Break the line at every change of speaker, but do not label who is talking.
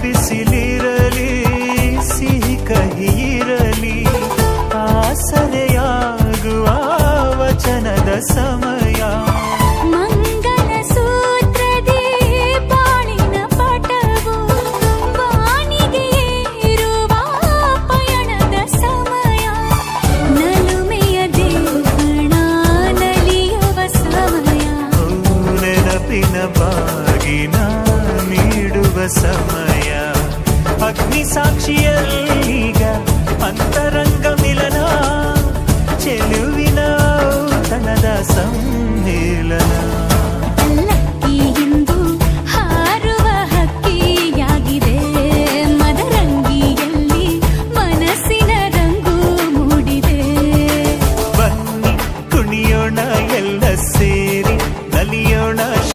ಬಿಸಿಲಿರಲಿ ಸಿಹಿ ಕಹಿ ಇರಲಿ ಆಸರೆಯಾಗುವ ವಚನದ ಸಮಯ
ಮಂಗಲ ಸೂತ್ರದಿ ಬಾಳಿನ ಪಟವು ಬಾನಿಗೆ ಏರುವ ಪಯಣದ ಸಮಯ ನಲುಮೆಯ ದೇವಣ ನಲಿಯುವ ಸಮಯ
ನೆನಪಿನ ಬಾಗಿನ ನೀಡುವ ಸಮಯ ಅಗ್ನಿ ಸಾಕ್ಷಿಯಲ್ಲೀಗ ಅಂತರಂಗ ಮಿಲನ ಚೆಲುವಿನ ತನದ ಸಮ್ಮೇಳನ